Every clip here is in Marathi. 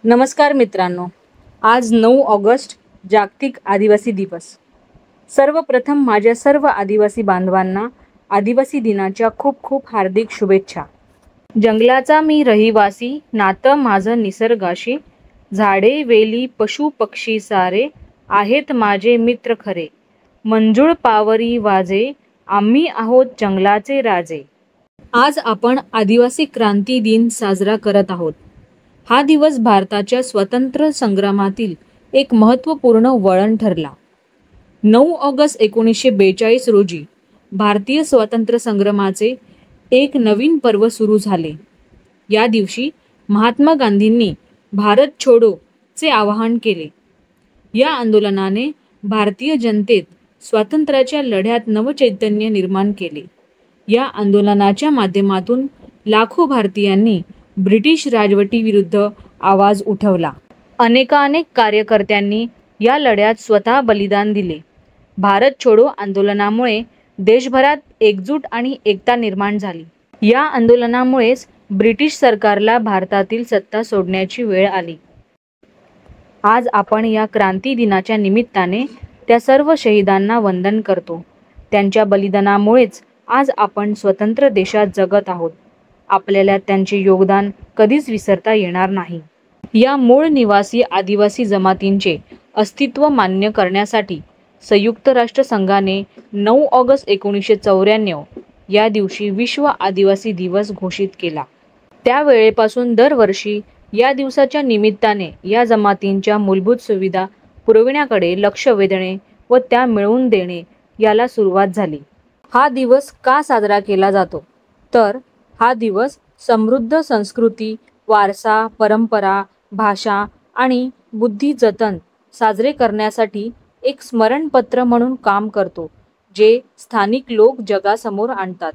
नमस्कार मित्रांनो, आज 9 ऑगस्ट जागतिक आदिवासी दिवस। सर्वप्रथम माझ्या सर्व आदिवासी बांधवांना आदिवासी दिनाच्या खूप खूप हार्दिक शुभेच्छा। जंगलाचा मी रहिवासी, नातं माझं निसर्गाशी, झाडे वेली पशु पक्षी सारे आहेत माझे मित्र खरे, मंजुळ पावरी वाजे आम्ही आहोत जंगलाचे राजे। आज आपण आदिवासी क्रांती दिन साजरा करत आहोत। हा दिवस भारताच्या स्वतंत्र संग्रामातील एक महत्त्वपूर्ण वळण ठरला। 9 ऑगस्ट 1942 रोजी भारतीय स्वातंत्र्य संग्रामाचे एक नवीन पर्व सुरू झाले। या दिवशी महात्मा गांधींनी भारत छोडो चे आवाहन केले। या आंदोलनाने भारतीय जनतेत स्वातंत्र्याच्या लढ्यात नवचैतन्य निर्माण केले। या आंदोलनाच्या माध्यमातून लाखो भारतीयांनी ब्रिटिश राजवटीविरुद्ध आवाज उठवला। अनेक कार्यकर्त्यांनी या लढ्यात स्वतः बलिदान दिले। भारत छोडो आंदोलनामुळे देशभरात एकजूट आणि एकता निर्माण झाली। या आंदोलनामुळेच ब्रिटिश सरकारला भारतातील सत्ता सोडण्याची वेळ आली। आज आपण या क्रांती दिनाच्या निमित्ताने त्या सर्व शहीदांना वंदन करतो। त्यांच्या बलिदानामुळेच आज आपण स्वतंत्र देशात जगत आहोत। आपल्याला त्यांचे योगदान कधीच विसरता येणार नाही। या मूळ निवासी आदिवासी जमातींचे अस्तित्व मान्य करण्यासाठी संयुक्त राष्ट्र संघाने 9 ऑगस्ट 1994 या दिवशी विश्व आदिवासी दिवस घोषित केला। त्यावेळेपासून दरवर्षी या दिवसाच्या निमित्ताने या जमातींच्या मूलभूत सुविधा पुरविण्याकडे लक्ष वेधणे व त्या मिळवून देणे याला सुरुवात झाली। हा दिवस का साजरा केला जातो तर हा दिवस समृद्ध संस्कृती, वारसा, परंपरा, भाषा आणि बुद्धी जतन साजरे करण्यासाठी एक स्मरणपत्र म्हणून काम करतो, जे स्थानिक लोक जगासमोर आणतात।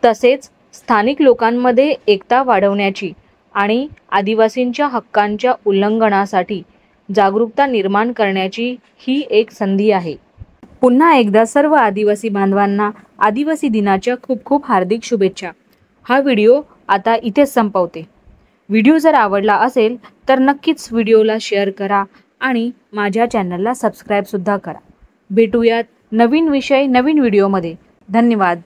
तसेच स्थानिक लोकांमध्ये एकता वाढवण्याची आणि आदिवासींच्या हक्कांच्या उल्लंघनासाठी जागरूकता निर्माण करण्याची ही एक संधी आहे। पुन्हा एकदा सर्व आदिवासी बांधवांना आदिवासी दिनाच्या खूप खूप हार्दिक शुभेच्छा। हा व्हिडिओ आता इथेच संपवते। व्हिडिओ जर आवडला असेल तर नक्कीच व्हिडिओला शेअर करा आणि माझ्या चॅनलला सबस्क्राईब सुद्धा करा। भेटूयात नवीन विषय नवीन व्हिडिओमध्ये। धन्यवाद।